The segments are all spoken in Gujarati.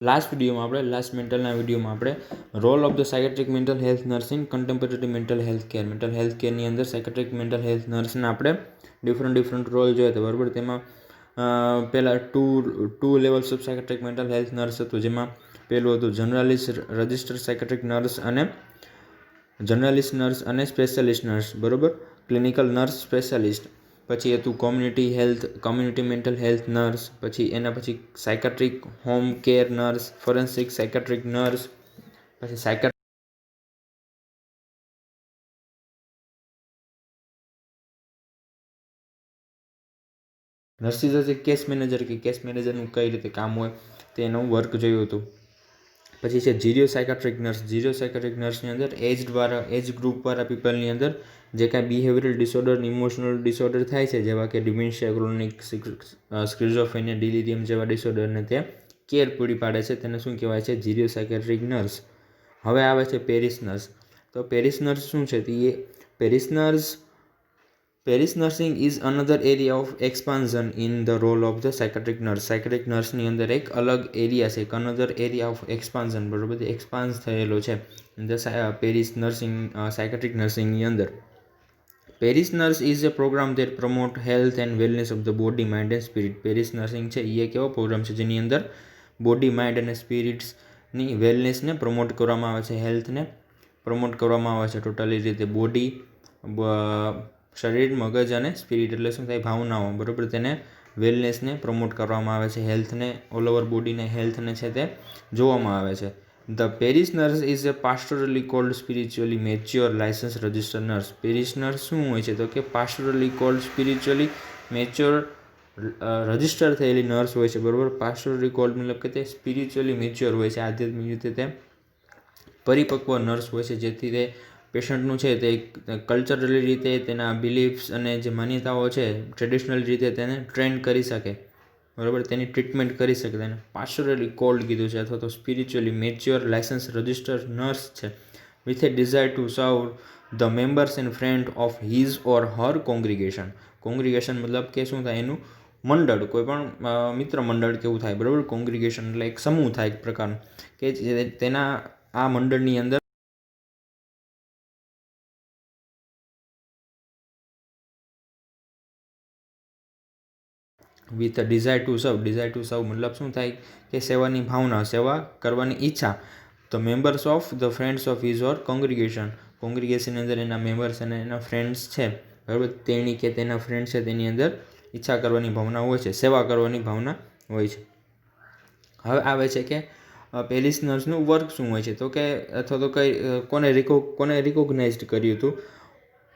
લાસ્ટ મેન્ટલના વિડીયોમાં આપણે role of the psychiatric mental health nurse in contemporary mental health કેરની અંદર સાયકેટ્રિક મેન્ટલ હેલ્થ નર્સના આપણે ડિફરન્ટ રોલ જોયા હતા, બરાબર. તેમાં પહેલાં two levels of psychiatric mental health nurse હતું, જેમાં પહેલું હતું જનરલિસ્ટ નર્સ અને સ્પેશિયાલિસ્ટ નર્સ, બરાબર. Clinical nurse specialist. પછી હતું કોમ્યુનિટી મેન્ટલ હેલ્થ નર્સ. પછી એના પછી psychiatric home care nurse, forensic psychiatric nurse, પછી નર્સિસ હશે કેસ મેનેજર, કે કેસ મેનેજરનું કઈ રીતે કામ હોય તેનું વર્ક જોયું હતું. પછી છે જીરિયો સાયકેટ્રિક નર્સની અંદર એજ ગ્રુપવાળા પીપલની અંદર જે કાંઈ બિહેવિયરલ ડિસઓર્ડર, ઇમોશનલ ડિસઓર્ડર થાય છે, જેવા કે ડિમેન્શિયા, ક્રોનિક સ્કિઝોફ્રેનિયા, ડિલિરિયમ જેવા ડિસઓર્ડરને તે કેર પૂરી પાડે છે, તેને શું કહેવાય છે? Geropsychiatric nurse. હવે આવે છે પેરિસ નર્સ. તો પેરિસ નર્સ શું છે? Parish nursing is another area of expansion in the role of the psychiatric nurse. Psychiatric નર્સની અંદર એક અલગ એરિયા છે, એક અનધર એરિયા ઓફ એક્સપાન્ઝન, બરોબર, એક્સપાન્સ થયેલો છે પેરિસ નર્સિંગ, સાયકેટ્રિક નર્સિંગની અંદર. Parish nurse is a program that promote health and wellness of the body, mind and spirit. Parish nursing છે એ એક એવો પ્રોગ્રામ છે જેની અંદર બોડી, માઇન્ડ અને સ્પિરિટ્સની વેલનેસને પ્રમોટ કરવામાં આવે છે, હેલ્થને પ્રમોટ કરવામાં આવે છે. ટોટલી રીતે બોડી, શરીર, મગજ અને સ્પિરિટ એટલે શું થાય? ભાવનાઓ, બરાબર. તેને વેલનેસને પ્રમોટ કરવામાં આવે છે, હેલ્થને, ઓલ ઓવર બોડીને હેલ્થને છે તે જોવામાં આવે છે. The parish nurse is a pastorally called spiritually mature licensed registered nurse. Parish nurse શું હોય છે? તો કે pastorally called spiritually mature registered થયેલી નર્સ હોય છે, બરાબર. પાસ્ટોરલી કોલ્ડ મતલબ કે તે સ્પિરિચ્યુઅલી મેચ્યોર હોય છે, આધ્યાત્મિક રીતે તે પરિપક્વ નર્સ હોય છે, જેથી તે પેશન્ટનું છે તે કલ્ચરલી રીતે તેના બિલીફ્સ અને જે માન્યતાઓ છે ટ્રેડિશનલ રીતે તેને ટ્રેન કરી શકે, બરાબર, તેની ટ્રીટમેન્ટ કરી શકે. તેને પાસ્ટોરલી કોલ્ડ કીધું છે, અથવા તો spiritually mature licensed registered nurse છે, with a desire to serve the members and friend of his or her congregation. Congregation મતલબ કે શું થાય? એનું મંડળ, કોઈ પણ મિત્ર મંડળ કેવું થાય, બરાબર. કોંગ્રીગેશન એટલે એક સમૂહ થાય, એક પ્રકારનો, કે તેના આ મંડળની અંદર વિથ ડિઝાયર ટુ સર્વ મતલબ શું થાય? કે સેવાની ભાવના, સેવા કરવાની ઈચ્છા. The members of the friends of his or કોંગ્રીગેશનની અંદર એના મેમ્બર્સ અને એના ફ્રેન્ડ્સ છે, બરાબર, તેની કે તેના ફ્રેન્ડ છે તેની અંદર ઈચ્છા કરવાની ભાવના હોય છે, સેવા કરવાની ભાવના હોય છે. હવે આવે છે કે પેરિસ નર્સનું વર્ક શું હોય છે? તો કે અથવા તો કોને રિકોગ્નાઇઝડ કર્યું હતું?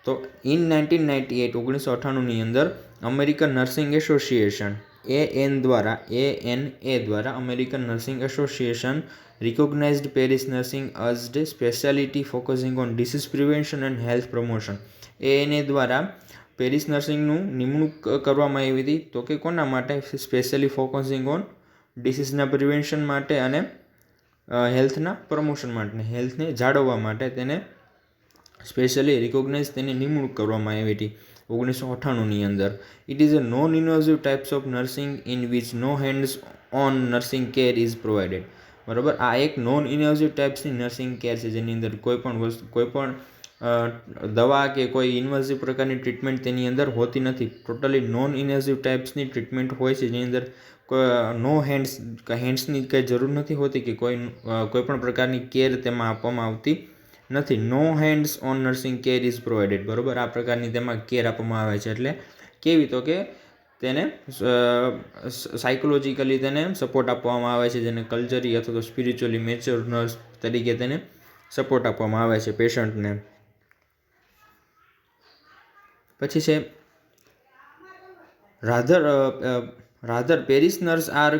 તો ઇન 1998 અંદર અમેરિકન નર્સિંગ એસોસિએશન ANA દ્વારા American nursing association recognized parish nursing as the specialty focusing on disease prevention and health promotion. ANA દ્વારા પેરિસ નર્સિંગનું નિમણૂક કરવામાં આવી હતી, તો કે કોના માટે? સ્પેશિયલી ફોકસિંગ ઓન ડિસીઝના પ્રિવેન્શન માટે અને હેલ્થના પ્રમોશન માટે, હેલ્થને જાળવવા માટે તેને સ્પેશિયલી રિકોગ્નાઇઝ તેની નિમણૂક કરવામાં આવી હતી 1998ની અંદર. It is a non invasive types of nursing in which no hands on nursing care is provided, બરાબર. આ એક નોન ઇન્વેઝિવ ટાઈપ્સની નર્સિંગ કેર છે, જેની અંદર કોઈ પણ દવા કે કોઈ ઇન્વેઝિવ પ્રકારની ટ્રીટમેન્ટ તેની અંદર હોતી નથી. ટોટલી નોન ઇન્વેઝિવ ટાઈપ્સની ટ્રીટમેન્ટ હોય છે, જેની અંદર નો હેન્ડ્સની કંઈ જરૂર નથી હોતી, કે કોઈ પણ પ્રકારની કેર તેમાં આપવામાં આવતી નથી. No hands on nursing care is provided, બરાબર. આ પ્રકારની તેમાં કેર આપવામાં આવે છે, એટલે કેવી? તો કે તેને સાયકોલોજીકલી તેને સપોર્ટ આપવામાં આવે છે, જેને કલ્ચરી અથવા તો સ્પિરિચ્યુઅલી મેચ્યોર નર્સ તરીકે તેને સપોર્ટ આપવામાં આવે છે પેશન્ટને. પછી છે rather parish nurse are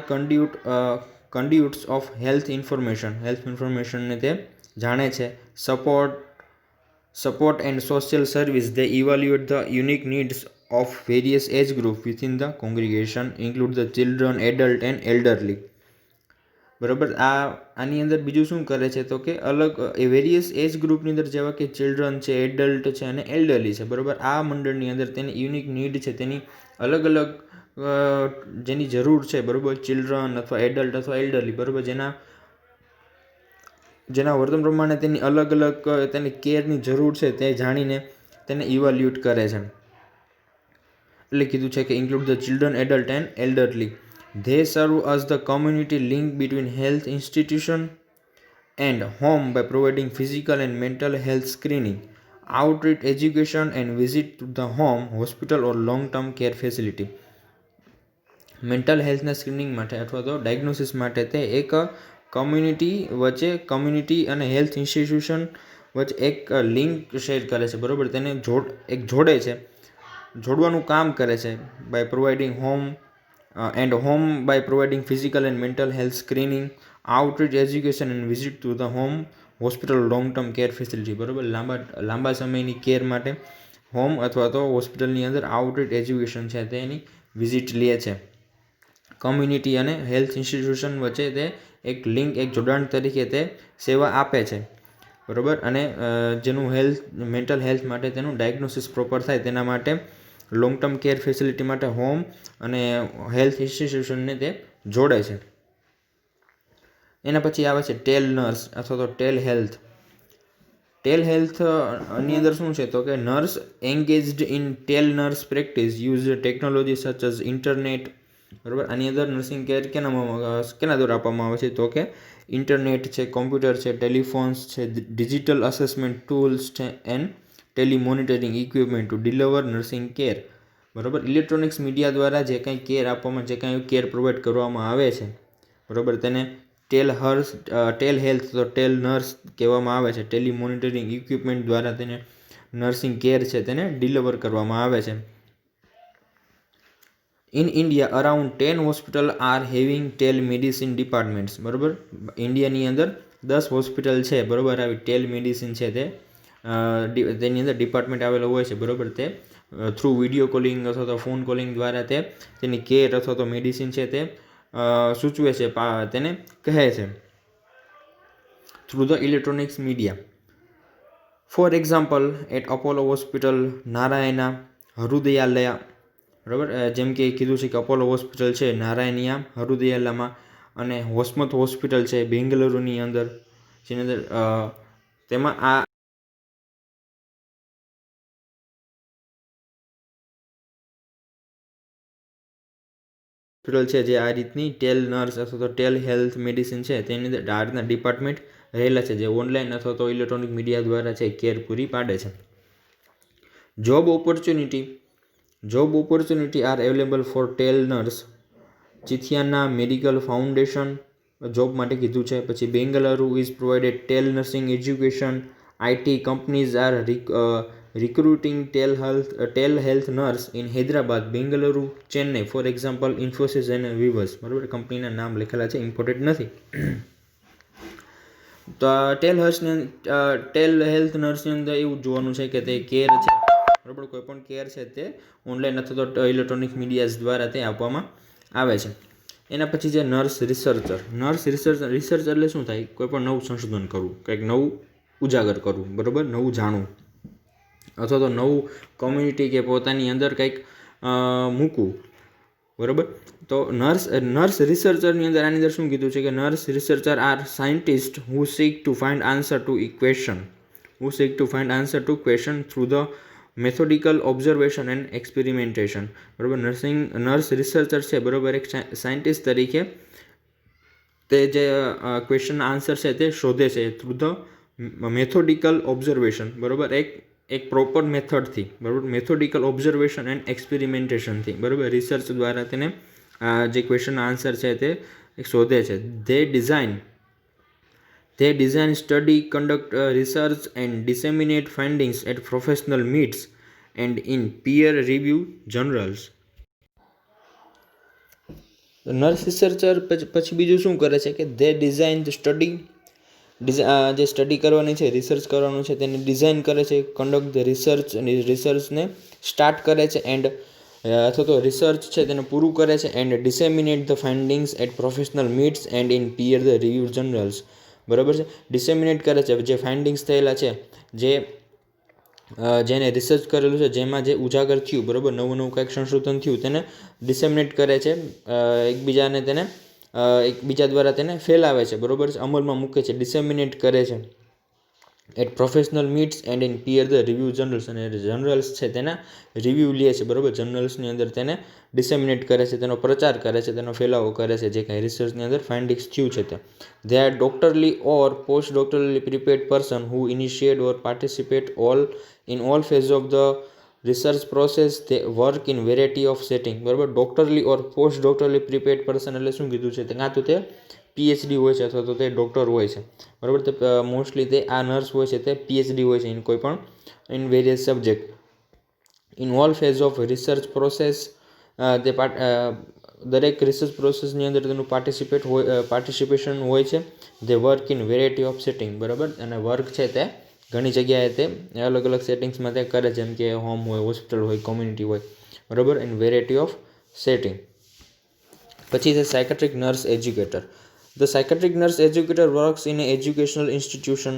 conduits of health ઇન્ફોર્મેશનને તે જાણે છે. Support and social service. They evaluate the unique needs of various age groups within the congregation, include the children, adult and elderly. બરાબર. આની અંદર બીજું શું કરે છે તો કે અલગ વેરિયસ એજ ગ્રુપની અંદર જેવા કે ચિલ્ડ્રન છે, એડલ્ટ છે અને એલ્ડરલી છે. બરાબર. આ મંડળની અંદર તેની યુનિક નીડ છે, તેની અલગ અલગ જેની જરૂર છે. બરાબર. ચિલ્ડ્રન અથવા એડલ્ટ અથવા એલ્ડરલી. બરાબર. જેના વર્તન પ્રમાણે તેની અલગ અલગ તેની કેરની જરૂર છે તે જાણીને તેને ઇવેલ્યુએટ કરે છે. એટલે કીધું છે કે include the children, adult and elderly. They serve as the community link between health institution and home by providing physical and mental health screening, outreach, education and visit to the home, hospital or long-term care facility. Mental હેલ્થના સ્ક્રીનિંગ માટે અથવા તો ડાયગ્નોસિસ માટે તે એક કમ્યુનિટી અને હેલ્થ ઇન્સ્ટિટ્યુશન વચ્ચે એક લિંક શેર કરે છે. બરાબર. તેને જોડે છે, જોડવાનું કામ કરે છે. By providing home by providing physical and mental health screening, outreach, education and visit to the home, hospital, long term care facility. બરાબર. લાંબા સમયની કેર માટે હોમ અથવા તો હોસ્પિટલની અંદર આઉટરીચ એજ્યુકેશન છે તેની વિઝિટ લે છે. કમ્યુનિટી અને હેલ્થ ઇન્સ્ટિટ્યુશન વચ્ચે તે એક લિંક, એક જોડાણ તરીકે તે સેવા આપે છે. બરાબર. અને જેનું મેન્ટલ હેલ્થ માટે તેનું ડાયગ્નોસિસ પ્રોપર થાય તેના માટે લોંગ ટર્મ કેર ફેસિલિટી માટે હોમ અને હેલ્થ ઇન્સ્ટિટ્યુશનને તે જોડે છે. એના પછી આવે છે ટેલ નર્સ અથવા તો ટેલ હેલ્થ. ટેલ હેલ્થની અંદર શું છે તો કે nurse engaged in telenurse practice use technology such as internet. બરાબર. આની અંદર નર્સિંગ કેર કેના દ્વારા આપવામાં આવે છે તો કે ઇન્ટરનેટ છે, કોમ્પ્યુટર છે, ટેલિફોન્સ છે, ડિજિટલ અસેસમેન્ટ ટૂલ્સ છે and telemonitoring equipment to deliver nursing care. બરાબર. ઇલેક્ટ્રોનિક્સ મીડિયા દ્વારા જે કંઈ કેર આપવામાં, જે કંઈ કેર પ્રોવાઈડ કરવામાં આવે છે, બરાબર, તેને ટેલ હેલ્થ તો ટેલ નર્સ કહેવામાં આવે છે. ટેલિમોનિટરિંગ ઇક્વિપમેન્ટ દ્વારા તેને નર્સિંગ કેર છે તેને ડિલિવર કરવામાં આવે છે. In India around 10 hospital are having tele medicine departments. બરાબર. ઇન્ડિયાની અંદર 10 હોસ્પિટલ છે. બરાબર. આવી ટેલ મેડિસિન છે તેની અંદર ડિપાર્ટમેન્ટ આવેલો હોય છે. બરાબર. તે થ્રુ વિડીયો કોલિંગ અથવા તો ફોન કોલિંગ દ્વારા તેની કેર અથવા તો મેડિસિન છે તે સૂચવે છે, તેને કહે છે through the electronics media. For example at Apollo hospital, Narayana Hrudayalaya. બરાબર. જેમ કે કીધું છે કે અપોલો હોસ્પિટલ છે નારાયણિયા હૃદયાલયમાં, અને હોસ્મથ હોસ્પિટલ છે બેંગલુરુની અંદર, જેની અંદર તેમાં આ હોસ્પિટલ છે જે આ રીતની ટેલ નર્સ અથવા તો ટેલ હેલ્થ મેડિસિન છે તેની અંદર આ રીતના ડિપાર્ટમેન્ટ રહેલા છે જે ઓનલાઈન અથવા તો ઇલેક્ટ્રોનિક મીડિયા દ્વારા છે કેર પૂરી પાડે છે. Job opportunity are available for telenurse. ચિથિયાના મેડિકલ ફાઉન્ડેશન જોબ માટે કીધું છે. પછી Bengaluru is provided telenursing education. IT companies are recruiting telehealth nurse in Hyderabad, Bengaluru, Chennai. For example, Infosys and Vivus. બરાબર. કંપનીના નામ લખેલા છે, ઇમ્પોર્ટેન્ટ નથી. તો ટેલ હેલ્થ નર્સની અંદર એવું જોવાનું છે કે તે કેર છે, બરાબર, કોઈ પણ કેર છે તે ઓનલાઈન અથવા તો ઇલેક્ટ્રોનિક મીડિયાઝ દ્વારા તે આપવામાં આવે છે. એના પછી છે નર્સ રિસર્ચર. રિસર્ચ એટલે શું થાય? કોઈ પણ નવું સંશોધન કરવું, કંઈક નવું ઉજાગર કરવું, બરાબર, નવું જાણવું અથવા તો નવું કોમ્યુનિટી કે પોતાની અંદર કંઈક મૂકવું, બરાબર. તો નર્સ રિસર્ચરની અંદર આની અંદર શું કીધું છે કે nurse researcher are scientist who seek to find answer to question through the methodical observation and experimentation. બરાબર. નર્સ રિસર્ચર છે, બરાબર, એક સાયન્ટિસ્ટ તરીકે તે જે ક્વેશ્ચનના આન્સર છે તે શોધે છે થ્રુ ધ મેથોડિકલ ઓબ્ઝર્વેશન. બરાબર. એક પ્રોપર મેથડથી, બરાબર, મેથોડિકલ ઓબ્ઝર્વેશન એન્ડ એક્સપેરિમેન્ટેશનથી, બરાબર, રિસર્ચ દ્વારા તેને જે ક્વેશ્ચનના આન્સર છે તે શોધે છે. They design, study, conduct research and disseminate findings at professional meets and in peer-reviewed journals. Nurse researcher પછી બીજું શું કરે છે કે they design the study, જે સ્ટડી કરવાની છે, રિસર્ચ કરવાનું છે તેને ડિઝાઇન કરે છે, કન્ડક્ટ ધ રિસર્ચને સ્ટાર્ટ કરે છે, એન્ડ અથવા તો રિસર્ચ છે તેને પૂરું કરે છે. And disseminate the findings at professional meets and in peer the review journals. બરાબર છે. ડિસેમિનેટ કરે છે, જે ફાઇન્ડિંગ્સ થયેલા છે, જેને રિસર્ચ કરેલું છે, જેમાં જે ઉજાગર થયું, બરાબર, નવું કંઈક સંશોધન થયું, તેને ડિસેમિનેટ કરે છે, એકબીજા દ્વારા તેને ફેલાવે છે, બરાબર છે, અમલમાં મૂકે છે, ડિસેમિનેટ કરે છે at professional meets and in peer the review journals. અને જર્નલ્સ છે તેના રિવ્યૂ લે છે, બરાબર, જર્નલ્સની અંદર તેને ડિસેમિનેટ કરે છે, તેનો પ્રચાર કરે છે, તેનો ફેલાવો કરે છે, જે કાંઈ રિસર્ચની અંદર ફાઇન્ડિંગ્સ થયું છે તે. They are doctorally or postdoctorally prepared person who initiate or participate in all phases of the research process. They work in variety of setting. બરાબર, ડોક્ટરલી ઓર પોસ્ટ ડોક્ટરલી પ્રિપેર્ડ પર્સન એટલે શું કીધું છે, કાં તો તે પીએચડી હોય છે અથવા તો તે ડૉક્ટર હોય છે, બરાબર. તે મોસ્ટલી તે આ નર્સ હોય છે તે પીએચડી હોય છે ઇન કોઈ પણ in various subject. In all phase of research process, તે દરેક રિસર્ચ પ્રોસેસની અંદર તેનું પાર્ટિસિપેશન હોય છે. તે work in variety of setting, બરાબર, અને વર્ક છે તે ઘણી જગ્યાએ તે અલગ અલગ સેટિંગ્સમાં તે કરે, જેમ કે હોમ હોય, હોસ્પિટલ હોય, કોમ્યુનિટી હોય, બરાબર, ઇન વેરાયટી ઓફ સેટિંગ. પછી છે psychiatric nurse educator. The psychiatric nurse educator works in educational institution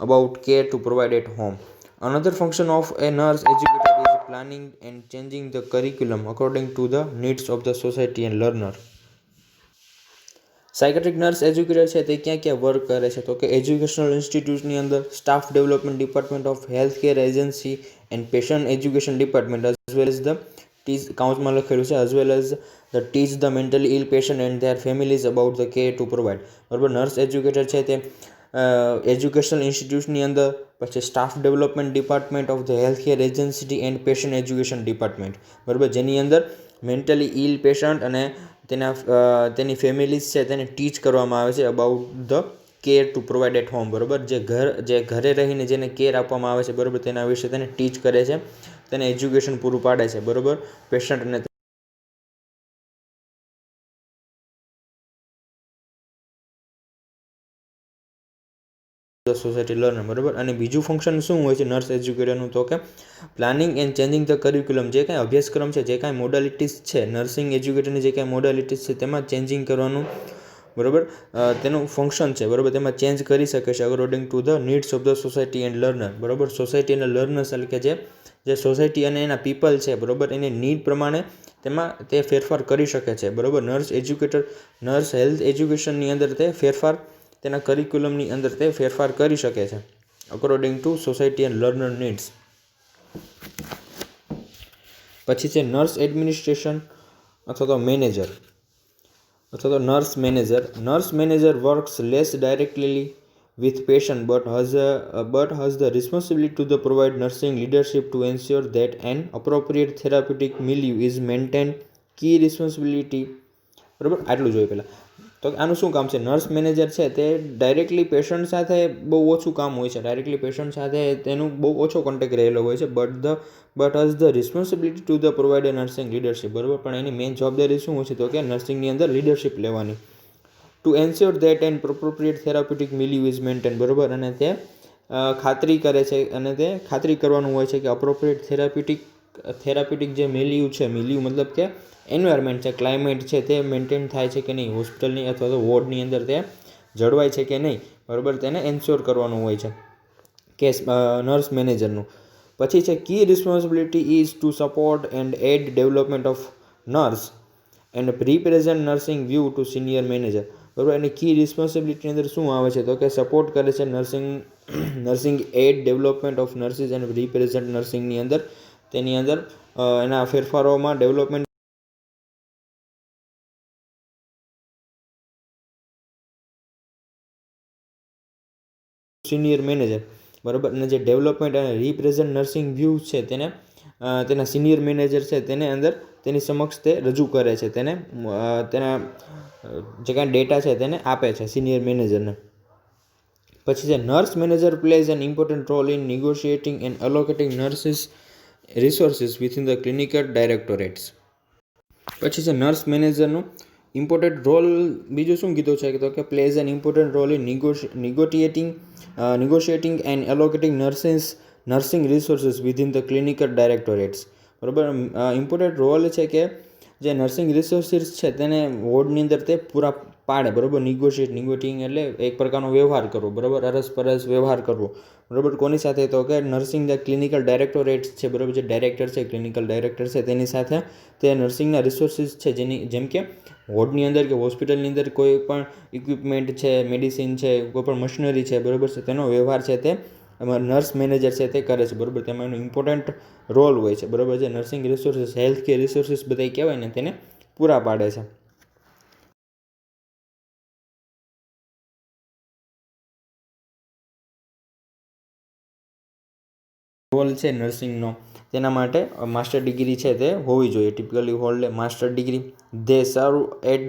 about care to provide at home. Another function of a nurse educator is planning and changing the curriculum according to the needs of the society and learner. Psychiatric nurse educator છે તે ક્યાં ક્યાં વર્ક કરે છે, તો કે એજ્યુકેશનલ ઇન્સ્ટિટ્યૂટની અંદર, staff development department of health care agency and patient education department, as well as the teach, કાઉન્સમાં લખેલું છે, as well as the teach the mentally ill patient and their families about the care to provide. બરાબર, નર્સ એજ્યુકેટર છે તે એજ્યુકેશનલ ઇન્સ્ટિટ્યૂટની અંદર, પછી staff development department of the health care agency and patient education department, બરાબર, જેની અંદર મેન્ટલી ઇલ પેશન્ટ અને તેની ફેમિલીઝ છે તેને ટીચ કરવામાં આવે છે about the care to provide at home, બરાબર, જે ઘરે રહીને જેને કેર આપવામાં આવે છે, બરાબર, તેના વિશે તેને ટીચ કરે છે, તેને એજ્યુકેશન પૂરું પાડે છે, બરાબર, પેશન્ટ અને સોસાયટી લર્નર, બરાબર. અને બીજું ફંક્શન શું હોય છે નર્સ એજ્યુકેટરનું, તો કે planning and changing the curriculum. જે કાંઈ અભ્યાસક્રમ છે, જે કાંઈ મોડાલિટીઝ છે, નર્સિંગ એજ્યુકેટરની જે કાંઈ મોડાલિટીઝ છે તેમાં ચેન્જિંગ કરવાનું, બરાબર, તેનું ફંક્શન છે, બરાબર, તેમાં ચેન્જ કરી શકે છે according to the needs of the society and learner, બરાબર. સોસાયટી અને લર્નર્સ એટલે કે જે સોસાયટી અને એના પીપલ છે, બરાબર, એની નીડ પ્રમાણે તેમાં તે ફેરફાર કરી શકે છે, બરાબર. નર્સ એજ્યુકેટર નર્સ હેલ્થ એજ્યુકેશનની અંદર તે ફેરફાર, તેના કરિક્યુલમની અંદર તે ફેરફાર કરી શકે છે according to society and learner needs. પછી છે નર્સ એડમિનિસ્ટ્રેશન અથવા તો મેનેજર અથવા તો nurse manager. Nurse manager works less directly with patient but has the responsibility to the provide nursing leadership to ensure that an appropriate therapeutic milieu is maintained. Key responsibility, બરાબર, આટલું જોઈએ પહેલાં. તો આનું શું કામ છે, નર્સ મેનેજર છે તે ડાયરેક્ટલી પેશન્ટ સાથે બહુ ઓછું કામ હોય છે, ડાયરેક્ટલી પેશન્ટ સાથે તેનું બહુ ઓછો કોન્ટેક્ટ રહેલો હોય છે, but has the responsibility to the provide nursing leadership, બરાબર, પણ એની મેઇન જવાબદારી શું હોય છે, તો કે નર્સિંગની અંદર લીડરશિપ લેવાની. To ensure that and appropriate therapeutic milieu is maintain, બરાબર, અને તે ખાતરી કરે છે, અને તે ખાતરી કરવાનું હોય છે કે અપ્રોપ્રિએટ થેરાપ્યુટિક જે મિલ્યુ છે, મિલ્યુ મતલબ કે એન્વાયરમેન્ટ છે, ક્લાઇમેટ છે, તે મેન્ટેન થાય છે કે નહીં, હોસ્પિટલની અથવા તો વોર્ડની અંદર તે જળવાય છે કે નહીં, બરાબર, તેને એન્શ્યોર કરવાનું હોય છે કે નર્સ મેનેજરનું. પછી છે key responsibility is to support and aid development of nurse and represent nursing view to senior manager, બરાબર. અને કી રિસ્પોન્સિબિલિટીની અંદર શું આવે છે, તો કે સપોર્ટ કરે છે nursing aid development of nurses and represent નર્સિંગની અંદર, તેની અંદર એના ફેરફારોમાં ડેવલપમેન્ટ સિનિયર મેનેજર, બરાબર. અને જે ડેવલપમેન્ટ અને રિપ્રેઝન્ટ નર્સિંગ વ્યૂ છે તેને તેના સિનિયર મેનેજર છે તેને અંદર તેની સમક્ષ તે રજૂ કરે છે, તેના જે કાંઈ ડેટા છે તેને આપે છે સિનિયર મેનેજરને. પછી છે nurse manager plays an important role in negotiating and allocating nurses resources within the clinical directorates. પછી છે નર્સ મેનેજરનું ઇમ્પોર્ટન્ટ રોલ બીજું શું કીધું છે તો કે plays an important role in negotiating and allocating nursing resources within the clinical directorates. બરાબર, ઇમ્પોર્ટન્ટ રોલ છે કે જે નર્સિંગ રિસોર્સિસ છે તેને વોર્ડની અંદર તે પૂરા પાડે. બરાબર, નિગોટિંગ એટલે એક પ્રકારનો વ્યવહાર કરવો. બરાબર, અરસપરસ વ્યવહાર કરવો. બરાબર, કોની સાથે તો કે નર્સિંગ જે ક્લિનિકલ ડાયરેક્ટોરેટ્સ છે, બરાબર, જે ડાયરેક્ટર છે, ક્લિનિકલ ડાયરેક્ટર છે, તેની સાથે તે નર્સિંગના રિસોર્સિસ છે જેમ કે વોર્ડની અંદર કે હોસ્પિટલની અંદર કોઈ પણ ઇક્વિપમેન્ટ છે, મેડિસિન છે, કોઈ પણ મશીનરી છે, બરાબર છે, તેનો વ્યવહાર છે તે નર્સ મેનેજર છે તે કરે છે. બરાબર, તેમાં એનો ઇમ્પોર્ટન્ટ રોલ હોય છે. બરાબર, જે nursing resources, health care resources બધા કહેવાય ને તેને પૂરા પાડે છે. રોલ છે નર્સિંગનો, તેના માટે માસ્ટર ડિગ્રી છે તે હોવી જોઈએ. Typically hold master degree. They serve at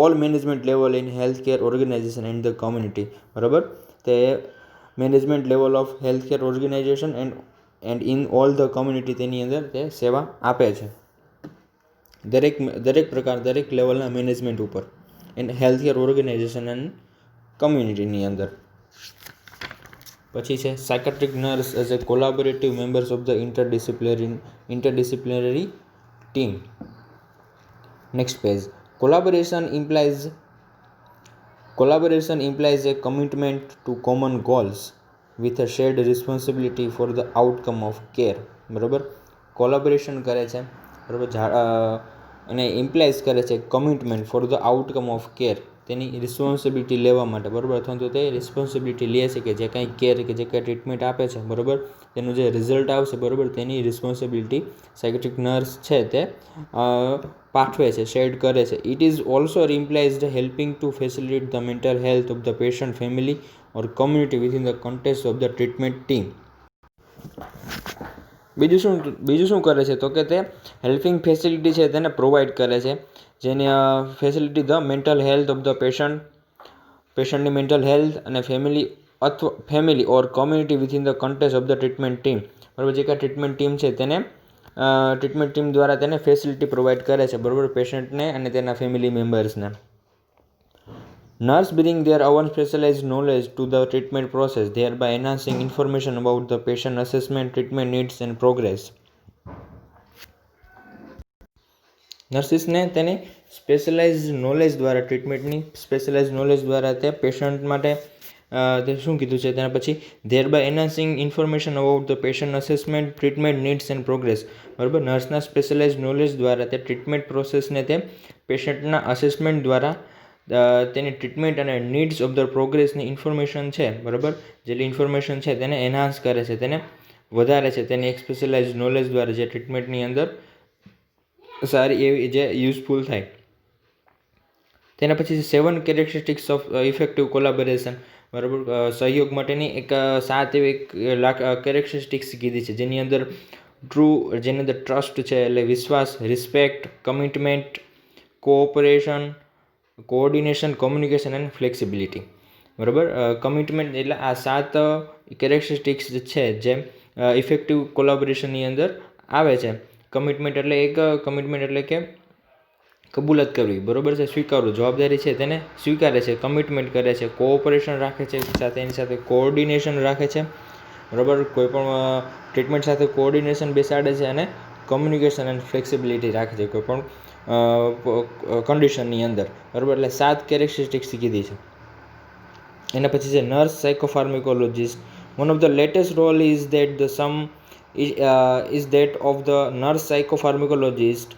all management level in health care organization and the community. બરાબર, તે management level of health care organization and in all the community તેની અંદર તે સેવા આપે છે. દરેક લેવલના મેનેજમેન્ટ ઉપર and health care organization and કમ્યુનિટીની અંદર. પછી છે psychiatric nurse as a collaborative members of the interdisciplinary team. Next page. Collaboration implies a commitment to common goals with a shared responsibility for the outcome of care. બરાબર, કોલાબોરેશન કરે છે, બરાબર, અને ઇમ્પ્લાઇઝ કરે છે commitment for the outcome of care, તેની રિસ્પોન્સિબિલિટી લેવા માટે. બરાબર, અથવા તો તે રિસ્પોન્સિબિલિટી લે છે કે જે કાંઈ કેર કે જે કાંઈ ટ્રીટમેન્ટ આપે છે, બરાબર, તેનું જે રિઝલ્ટ આવશે, બરાબર, તેની રિસ્પોન્સિબિલિટી સાયકેટ્રિક નર્સ છે તે પાઠવે છે, શેડ કરે છે. It is also implies helping to facilitate the mental health of the patient, family or community within the context of the treatment team. બીજું શું કરે છે તો કે તે હેલ્પિંગ ફેસિલિટી છે તેને પ્રોવાઈડ કરે છે, જેની facility the mental health of the પેશન્ટની મેન્ટલ હેલ્થ અને family or community within the context of the treatment team. બરાબર, જે કાંઈ ટ્રીટમેન્ટ ટીમ છે તેને ટ્રીટમેન્ટ ટીમ દ્વારા તેને ફેસિલિટી પ્રોવાઈડ કરે છે. બરાબર, પેશન્ટને અને તેના family મેમ્બર્સને. Nurse bring their own specialized knowledge to the treatment process, thereby enhancing information about the patient assessment, treatment needs and progress. નર્સિસને તેની સ્પેશિયલાઇઝ નોલેજ દ્વારા, ટ્રીટમેન્ટની સ્પેશિયલાઇઝ નોલેજ દ્વારા તે પેશન્ટ માટે તે શું કીધું છે તેના પછી thereby enhancing information about the patient assessment, treatment needs and progress. બરાબર, નર્સના સ્પેશિયલાઇઝ નોલેજ દ્વારા તે ટ્રીટમેન્ટ પ્રોસેસને તે પેશન્ટના અસેસમેન્ટ દ્વારા તેની ટ્રીટમેન્ટ અને નીડ્સ ઓફ ધ પ્રોગ્રેસની ઇન્ફોર્મેશન છે, બરાબર, જેટલી ઇન્ફોર્મેશન છે તેને એનહાન્સ કરે છે, તેને વધારે છે, તેની એક સ્પેશિયલાઇઝ નોલેજ દ્વારા જે ટ્રીટમેન્ટની અંદર સારી એવી જે યુઝફુલ થાય. તેના પછી 7 કેરેક્ટરિસ્ટિક્સ ઓફ ઇફેક્ટિવ કોલાબોરેશન. બરાબર, સહયોગ માટેની 7 એવી કેરેક્ટરિસ્ટિક્સ કીધી છે, જેની અંદર ટ્રસ્ટ છે એટલે વિશ્વાસ, respect, commitment, cooperation, coordination, communication and flexibility. બરાબર, કમિટમેન્ટ એટલે આ 7 કેરેક્ટરિસ્ટિક્સ છે જે ઇફેક્ટિવ કોલાબોરેશનની અંદર આવે છે. કમિટમેન્ટ એટલે કે કબૂલાત કરવી, બરાબર છે, સ્વીકારવું, જવાબદારી છે તેને સ્વીકારે છે, કમિટમેન્ટ કરે છે, કોઓપરેશન રાખે છે, એની સાથે કોઓર્ડિનેશન રાખે છે, બરાબર, કોઈ પણ ટ્રીટમેન્ટ સાથે કોઓર્ડિનેશન બેસાડે છે, અને કોમ્યુનિકેશન એન્ડ ફ્લેક્સિબિલિટી રાખે છે કોઈ પણ કન્ડિશનની અંદર. બરાબર, એટલે 7 કેરેક્ટરિસ્ટિક્સ કીધી છે. એના પછી છે nurse psychopharmacologist. One of the latest role is that of the nurse psychopharmacologist.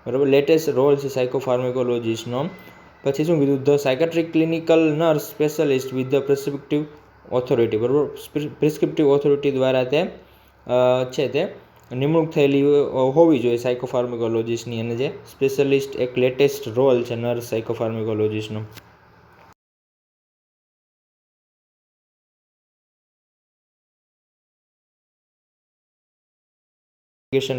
બરાબર, લેટેસ્ટ રોલ છે સાયકોફાર્મિકોલોજીસ્ટનો. પછી શું કીધું, the psychiatric clinical nurse specialist with the prescriptive authority. બરાબર, પ્રિસ્ક્રિપ્ટિવ ઓથોરિટી દ્વારા તે છે તે નિમણૂક થયેલી હોવી જોઈએ સાયકોફાર્મિકોલોજીસ્ટની, અને જે સ્પેશિયલિસ્ટ એક લેટેસ્ટ રોલ છે નર્સ સાયકોફાર્મિકોલોજીસ્ટનો.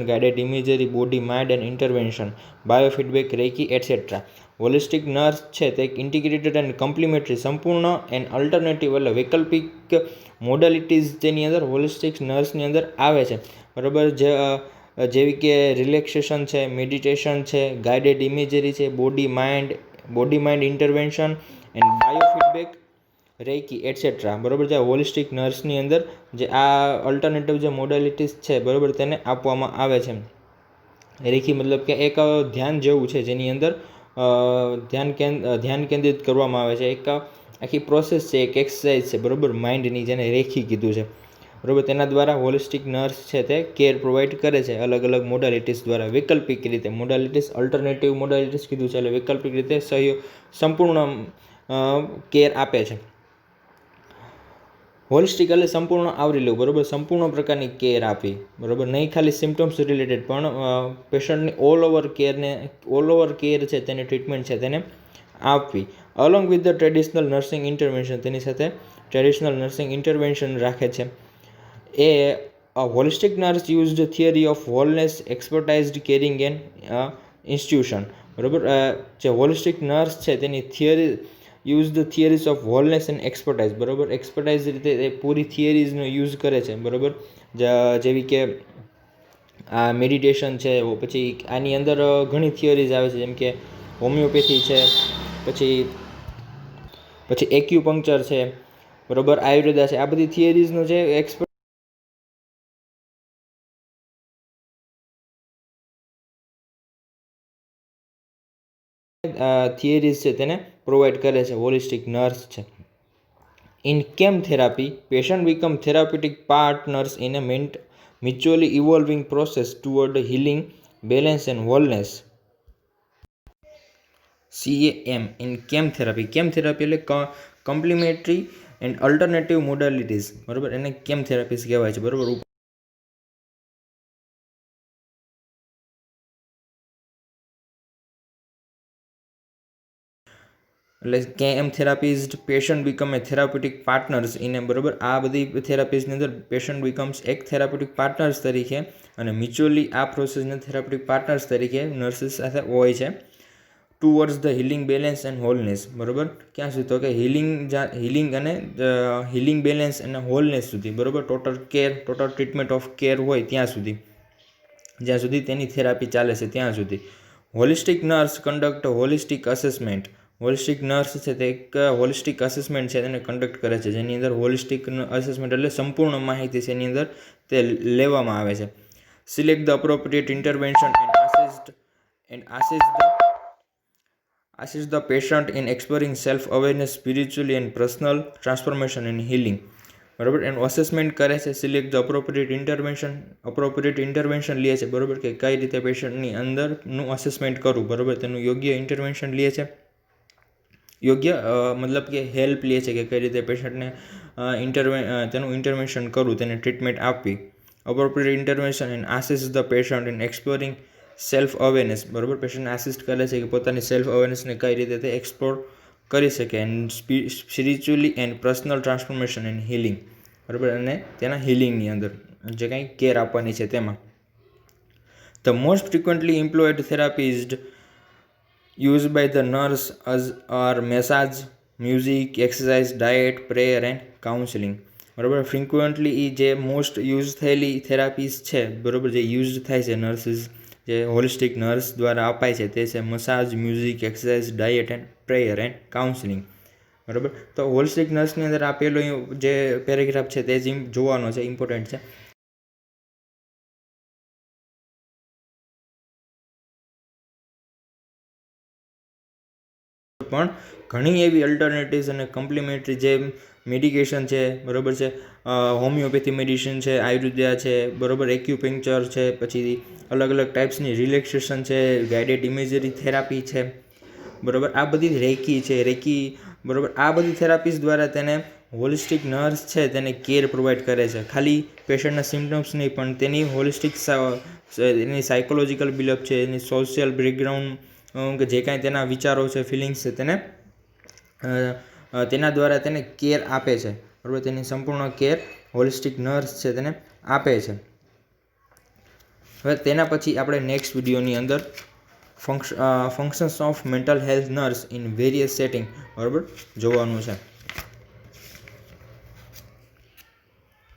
Guided imagery, body mind and intervention, biofeedback, reiki etcetera. Holistic nurse છે તે ઇન્ટિગ્રેટેડ એન્ડ કમ્પ્લિમેન્ટરી, સંપૂર્ણ એન્ડ અલ્ટરનેટિવ એટલે વૈકલ્પિક મોડાલિટીઝ તેની અંદર હોલિસ્ટિક નર્સની અંદર આવે છે. બરાબર, જે જેવી કે રિલેક્સેશન છે, મેડિટેશન છે, ગાઈડેડ ઇમેજરી છે, body mind intervention and biofeedback, reiki etcetera. બરાબર છે. હોલિસ્ટિક નર્સની અંદર જે આ અલ્ટરનેટિવ જે મોડાલિટીઝ છે, બરાબર, તેને આપવામાં આવે છે. રેકી મતલબ કે એક ધ્યાન જેવું છે જેની અંદર ધ્યાન કેન્દ્રિત કરવામાં આવે છે. એક આખી પ્રોસેસ છે, એક એક્સરસાઇઝ છે, બરાબર, માઇન્ડની, જેને રેકી કીધું છે. બરાબર. તેના દ્વારા હોલિસ્ટિક નર્સ છે તે કેર પ્રોવાઈડ કરે છે અલગ અલગ મોડાલિટીઝ દ્વારા. વૈકલ્પિક રીતે મોડાલિટીઝ, અલ્ટરનેટિવ મોડાલિટીઝ કીધું છે, એટલે વૈકલ્પિક રીતે સંપૂર્ણ કેર આપે છે. હોલિસ્ટિક એટલે સંપૂર્ણ આવરી લેવું, બરાબર, સંપૂર્ણ પ્રકારની કેર આપવી, બરાબર, નહીં ખાલી સિમ્ટમ્સ રિલેટેડ પણ પેશન્ટની ઓલ ઓવર કેર છે, તેની ટ્રીટમેન્ટ છે તેને આપવી. Along with the traditional nursing intervention, તેની સાથે ટ્રેડિશનલ નર્સિંગ ઇન્ટરવેન્શન રાખે છે. Holistic nurse used theory of wholeness, expertised caring and institution. બરાબર. જે હોલિસ્ટિક નર્સ છે તેની use the theories of wholeness and expertise. બરાબર. એક્સપર્ટાઇઝ રીતે એ પૂરી થિયરીઝનો યુઝ કરે છે. બરાબર. જેવી કે આ મેડિટેશન છે, પછી આની અંદર ઘણી થિયરીઝ આવે છે, જેમ કે હોમિયોપેથી છે, પછી એક્યુપંક્ચર છે, બરાબર, આયુર્વેદા છે. આ બધી થિયરીઝનો જે થિયરીઝ છે તેને પ્રોવાઈડ કરે છે હોલિસ્ટિક નર્સ છે. In CAM therapy, patient become therapeutic partners in a mutually evolving process toward healing, balance and wholeness. CAM in CAM therapy. CAM therapy એટલે કોમ્પ્લિમેન્ટરી એન્ડ અલ્ટરનેટિવ મોડાલિટીઝ. બરાબર. એને કેમ થેરાપીસ કહેવાય છે. બરાબર. એટલે CAM therapies patient become a therapeutic partners in a. બરાબર. આ બધી થેરાપીઝની અંદર પેશન્ટ બીકમ્સ એક થેરાપ્યુટિક પાર્ટનર્સ તરીકે અને મ્યુચ્યુઅલી આ પ્રોસેસને થેરાપ્યુટિક પાર્ટનર્સ તરીકે નર્સિસ સાથે હોય છે. Towards the healing, balance and wholeness. બરાબર. ક્યાં સુધી? તો કે હિલિંગ બેલેન્સ અને હોલનેસ સુધી. બરાબર. ટોટલ ટ્રીટમેન્ટ ઓફ કેર હોય ત્યાં સુધી, જ્યાં સુધી તેની થેરાપી ચાલે છે ત્યાં સુધી. Holistic nurse conduct holistic assessment. Holistic nurse છે તે એક હોલિસ્ટિક અસેસમેન્ટ છે તેને કન્ડક્ટ કરે છે, જેની અંદર હોલિસ્ટિક અસેસમેન્ટ એટલે સંપૂર્ણ માહિતી છે એની અંદર તે લેવામાં આવે છે. Select the appropriate intervention and assist the patient in exploring self-awareness, spiritually and personal transformation and healing. બરાબર. એનું અસેસમેન્ટ કરે છે. સિલેક્ટ ધ અપ્રોપ્રિએટ ઇન્ટરવેન્શન લે છે. બરાબર. કે કઈ રીતે પેશન્ટની અંદરનું અસેસમેન્ટ કરવું. બરાબર. તેનું યોગ્ય ઇન્ટરવેન્શન લે છે. યોગ્ય મતલબ કે હેલ્પ લે છે કે કઈ રીતે પેશન્ટને તેનું ઇન્ટરવેન્શન કરવું, તેને ટ્રીટમેન્ટ આપવી. Appropriate intervention and assist the patient in exploring self awareness. બરાબર. પેશન્ટને આસિસ્ટ કરે છે કે પોતાની સેલ્ફ અવેરનેસને કઈ રીતે તે એક્સપ્લોર કરી શકે. And spiritually and personal transformation and healing. બરાબર. અને તેના હિલિંગની અંદર જે કાંઈ કેર આપવાની છે તેમાં. The most frequently employed therapies used by the nurse are massage, music, exercise, diet, prayer and counseling. બરાબર. ફ્રિક્વન્ટલી એ જે મોસ્ટ યુઝ થયેલી થેરાપીઝ છે, બરાબર, જે યુઝ થાય છે નર્સિસ, જે હોલિસ્ટિક નર્સ દ્વારા અપાય છે તે છે massage, music, exercise, diet and prayer and counselling. બરાબર. તો હોલિસ્ટિક નર્સની અંદર આ પહેલો જે પેરેગ્રાફ છે તે જ જોવાનો છે, ઇમ્પોર્ટન્ટ છે. પણ ઘણી એવી અલ્ટરનેટિવ્સ અને કોમ્પ્લિમેન્ટરી જે મેડિકેશન છે, બરાબર છે, હોમિયોપેથી મેડિસિન છે, આયુર્વેદા છે, બરાબર, એક્યુપંક્ચર છે, પછી અલગ અલગ ટાઈપ્સની રિલેક્સેશન છે, ગાઈડેડ ઇમેજરી થેરાપી છે, બરાબર, આ બધી રેકી, બરાબર, આ બધી થેરાપીઝ દ્વારા તેને હોલિસ્ટિક નર્સ છે તેને કેર પ્રોવાઈડ કરે છે. ખાલી પેશન્ટના સિમ્ટમ્સ નહીં, પણ તેની હોલિસ્ટિક એની સાયકોલોજીકલ બિલ્ડઅપ છે, એની સોશિયલ બેકગ્રાઉન્ડ, કે જે કાંઈ તેના વિચારો છે, ફિલિંગ્સ છે, તેના દ્વારા તેને કેર આપે છે. બરાબર. તેની સંપૂર્ણ કેર હોલિસ્ટિક નર્સ છે તેને આપે છે. હવે તેના પછી આપણે નેક્સ્ટ વિડીયોની અંદર functions of mental health nurse in various setting, બરાબર, જોવાનું છે.